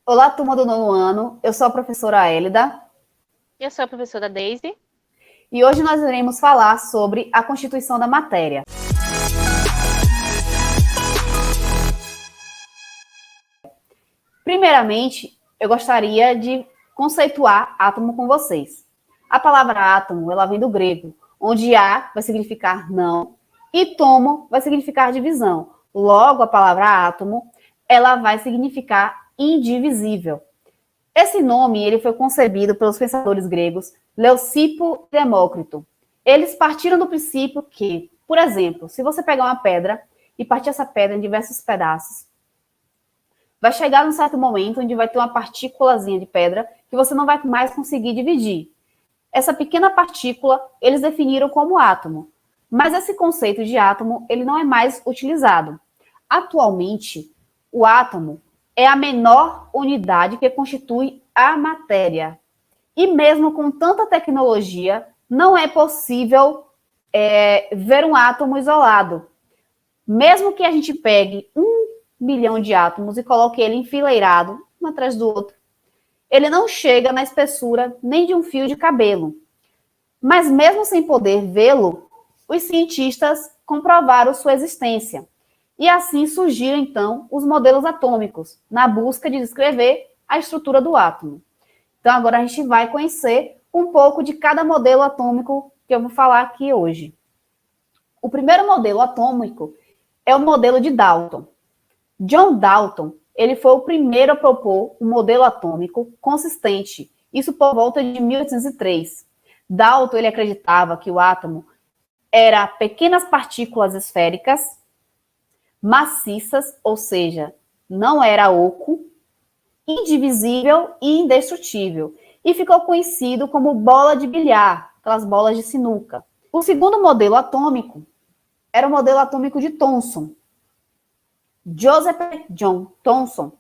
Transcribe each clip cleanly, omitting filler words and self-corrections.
Olá, turma do nono ano. Eu sou a professora Hélida. Eu sou a professora Daisy. E hoje nós iremos falar sobre a constituição da matéria. Primeiramente, eu gostaria de conceituar átomo com vocês. A palavra átomo, ela vem do grego, onde a vai significar não e tomo vai significar divisão. Logo, a palavra átomo, ela vai significar indivisível. Esse nome ele foi concebido pelos pensadores gregos Leucipo e Demócrito. Eles partiram do princípio que, por exemplo, se você pegar uma pedra e partir essa pedra em diversos pedaços, vai chegar num certo momento onde vai ter uma partículazinha de pedra que você não vai mais conseguir dividir. Essa pequena partícula eles definiram como átomo, mas esse conceito de átomo ele não é mais utilizado. Atualmente, o átomo é a menor unidade que constitui a matéria. E mesmo com tanta tecnologia, não é possível ver um átomo isolado. Mesmo que a gente pegue 1 bilhão de átomos e coloque ele enfileirado, um atrás do outro, ele não chega na espessura nem de um fio de cabelo. Mas mesmo sem poder vê-lo, os cientistas comprovaram sua existência. E assim surgiram, então, os modelos atômicos, na busca de descrever a estrutura do átomo. Então, agora a gente vai conhecer um pouco de cada modelo atômico que eu vou falar aqui hoje. O primeiro modelo atômico é o modelo de Dalton. John Dalton, ele foi o primeiro a propor um modelo atômico consistente, isso por volta de 1803. Dalton, ele acreditava que o átomo era pequenas partículas esféricas, maciças, ou seja, não era oco, indivisível e indestrutível, e ficou conhecido como bola de bilhar, aquelas bolas de sinuca. O segundo modelo atômico era o modelo atômico de Thomson. Joseph John Thomson,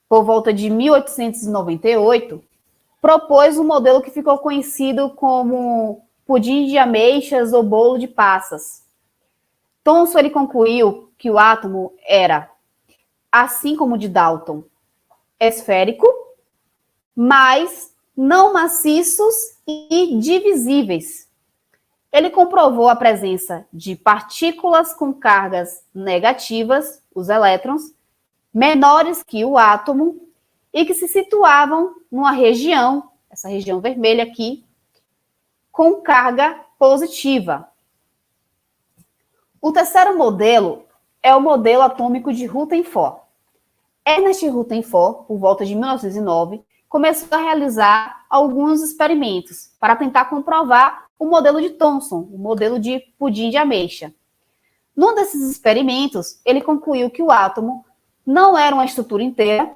por volta de 1898, propôs um modelo que ficou conhecido como pudim de ameixas ou bolo de passas. Thomson ele concluiu que o átomo era, assim como o de Dalton, esférico, mas não maciços e divisíveis. Ele comprovou a presença de partículas com cargas negativas, os elétrons, menores que o átomo e que se situavam numa região, essa região vermelha aqui, com carga positiva. O terceiro modelo é o modelo atômico de Rutherford. Ernest Rutherford, por volta de 1909, começou a realizar alguns experimentos para tentar comprovar o modelo de Thomson, o modelo de pudim de ameixa. Num desses experimentos, ele concluiu que o átomo não era uma estrutura inteira,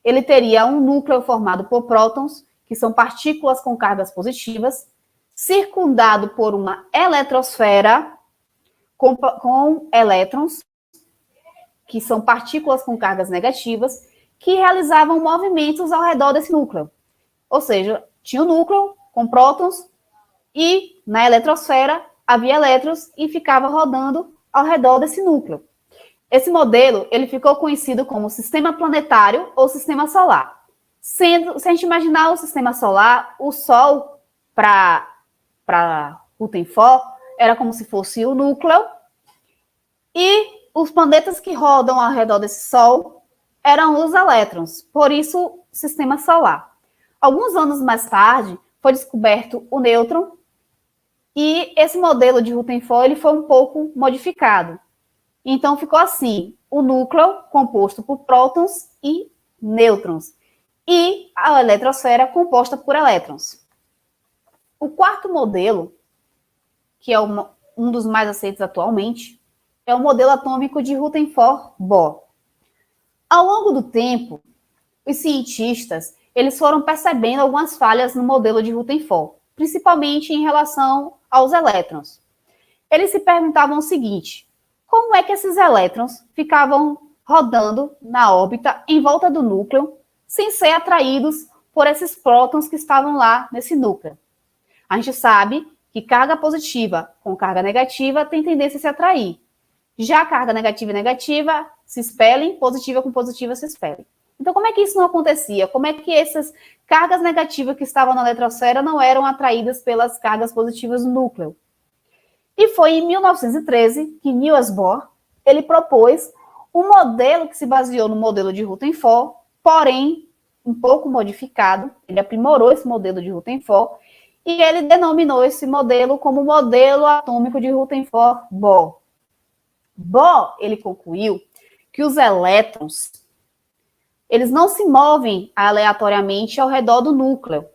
ele teria um núcleo formado por prótons, que são partículas com cargas positivas, circundado por uma eletrosfera com elétrons, que são partículas com cargas negativas, que realizavam movimentos ao redor desse núcleo. Ou seja, tinha um núcleo com prótons e na eletrosfera havia elétrons e ficava rodando ao redor desse núcleo. Esse modelo ele ficou conhecido como sistema planetário ou sistema solar. Se a gente imaginar o sistema solar, o Sol, para Rutherford, era como se fosse o núcleo, e os planetas que rodam ao redor desse Sol eram os elétrons, por isso, sistema solar. Alguns anos mais tarde, foi descoberto o nêutron, e esse modelo de Rutherford ele foi um pouco modificado. Então, ficou assim, o núcleo composto por prótons e nêutrons, e a eletrosfera composta por elétrons. O quarto modelo, que é um dos mais aceitos atualmente, é o modelo atômico de Rutherford-Bohr. Ao longo do tempo, os cientistas eles foram percebendo algumas falhas no modelo de Rutherford, principalmente em relação aos elétrons. Eles se perguntavam o seguinte: como é que esses elétrons ficavam rodando na órbita em volta do núcleo sem ser atraídos por esses prótons que estavam lá nesse núcleo? A gente sabe que carga positiva com carga negativa tem tendência a se atrair. Já carga negativa e negativa se expelem, positiva com positiva se expelem. Então, como é que isso não acontecia? Como é que essas cargas negativas que estavam na eletrosfera não eram atraídas pelas cargas positivas no núcleo? E foi em 1913 que Niels Bohr ele propôs um modelo que se baseou no modelo de Rutherford, porém um pouco modificado. Ele aprimorou esse modelo de Rutherford e ele denominou esse modelo como modelo atômico de Rutherford-Bohr. Bohr ele concluiu que os elétrons eles não se movem aleatoriamente ao redor do núcleo,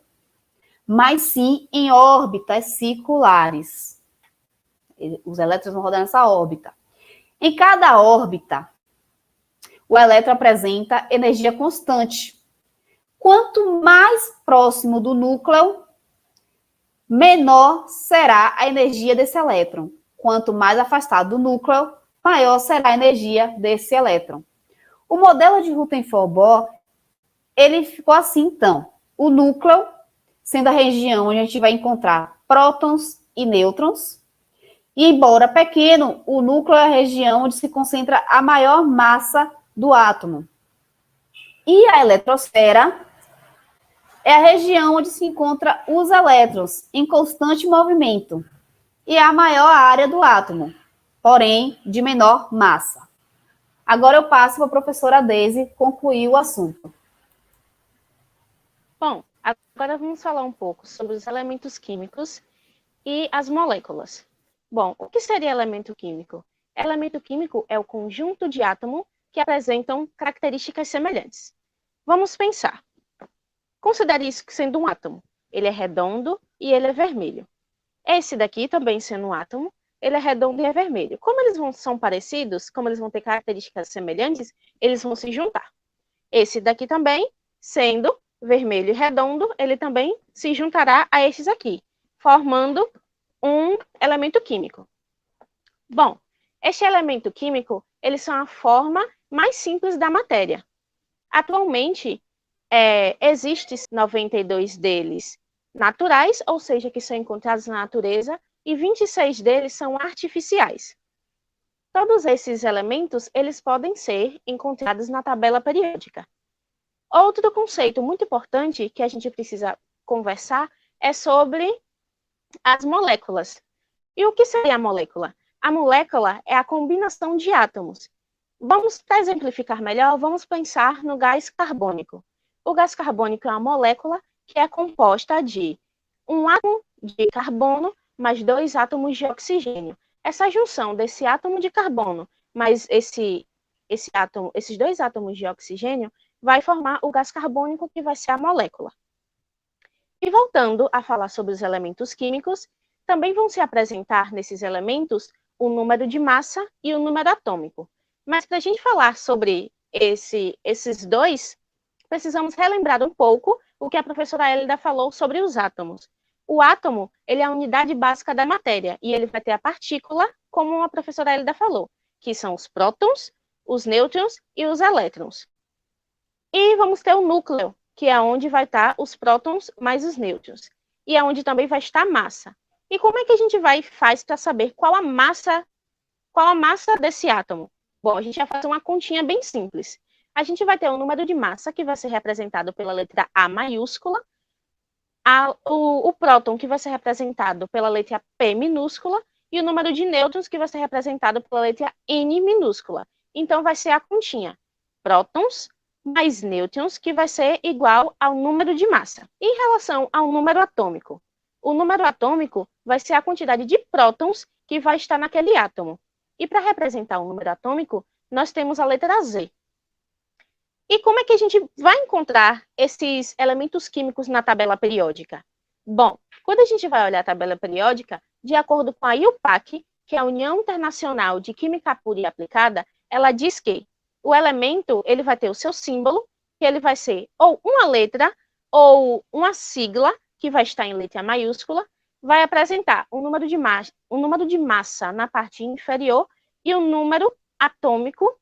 mas sim em órbitas circulares. Os elétrons vão rodar nessa órbita. Em cada órbita, o elétron apresenta energia constante. Quanto mais próximo do núcleo, menor será a energia desse elétron. Quanto mais afastado do núcleo, maior será a energia desse elétron. O modelo de Rutherford-Bohr, ele ficou assim, então. O núcleo, sendo a região onde a gente vai encontrar prótons e nêutrons. E, embora pequeno, o núcleo é a região onde se concentra a maior massa do átomo. E a eletrosfera é a região onde se encontra os elétrons em constante movimento. E é a maior área do átomo, porém de menor massa. Agora eu passo para a professora Daisy concluir o assunto. Bom, agora vamos falar um pouco sobre os elementos químicos e as moléculas. Bom, o que seria elemento químico? Elemento químico é o conjunto de átomos que apresentam características semelhantes. Vamos pensar. Considere isso sendo um átomo. Ele é redondo e ele é vermelho. Esse daqui também sendo um átomo, ele é redondo e é vermelho. Como eles são parecidos, como eles vão ter características semelhantes, eles vão se juntar. Esse daqui também, sendo vermelho e redondo, ele também se juntará a esses aqui, formando um elemento químico. Bom, este elemento químico, eles são a forma mais simples da matéria. Atualmente, existem 92 deles naturais, ou seja, que são encontrados na natureza, e 26 deles são artificiais. Todos esses elementos, eles podem ser encontrados na tabela periódica. Outro conceito muito importante que a gente precisa conversar é sobre as moléculas. E o que seria a molécula? A molécula é a combinação de átomos. Vamos, para exemplificar melhor, vamos pensar no gás carbônico. O gás carbônico é uma molécula que é composta de um átomo de carbono mais 2 átomos de oxigênio. Essa junção desse átomo de carbono mais esses 2 átomos de oxigênio vai formar o gás carbônico, que vai ser a molécula. E voltando a falar sobre os elementos químicos, também vão se apresentar nesses elementos o número de massa e o número atômico. Mas para a gente falar sobre esses dois, precisamos relembrar um pouco o que a professora Hélida falou sobre os átomos. O átomo, ele é a unidade básica da matéria, e ele vai ter a partícula, como a professora Hélida falou, que são os prótons, os nêutrons e os elétrons. E vamos ter o núcleo, que é onde vai estar os prótons mais os nêutrons. E é onde também vai estar a massa. E como é que a gente faz para saber qual a massa desse átomo? Bom, a gente vai fazer uma continha bem simples. A gente vai ter o número de massa, que vai ser representado pela letra A maiúscula, o próton, que vai ser representado pela letra P minúscula, e o número de nêutrons, que vai ser representado pela letra N minúscula. Então, vai ser a continha prótons mais nêutrons, que vai ser igual ao número de massa. Em relação ao número atômico, o número atômico vai ser a quantidade de prótons que vai estar naquele átomo. E para representar o número atômico, nós temos a letra Z. E como é que a gente vai encontrar esses elementos químicos na tabela periódica? Bom, quando a gente vai olhar a tabela periódica, de acordo com a IUPAC, que é a União Internacional de Química Pura e Aplicada, ela diz que o elemento ele vai ter o seu símbolo, que ele vai ser ou uma letra ou uma sigla, que vai estar em letra maiúscula, vai apresentar o número de massa na parte inferior e o número atômico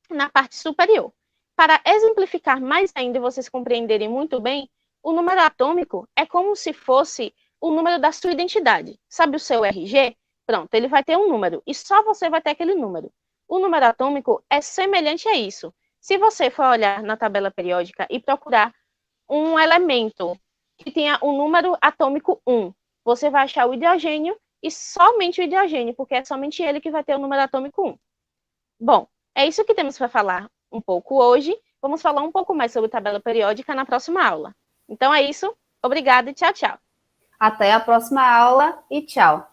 na parte superior. Para exemplificar mais ainda e vocês compreenderem muito bem, o número atômico é como se fosse o número da sua identidade. Sabe o seu RG? Pronto, ele vai ter um número e só você vai ter aquele número. O número atômico é semelhante a isso. Se você for olhar na tabela periódica e procurar um elemento que tenha um número atômico 1, você vai achar o hidrogênio e somente o hidrogênio, porque é somente ele que vai ter o número atômico 1. Bom, é isso que temos para falar um pouco hoje. Vamos falar um pouco mais sobre tabela periódica na próxima aula. Então é isso. Obrigada e tchau, tchau. Até a próxima aula e tchau.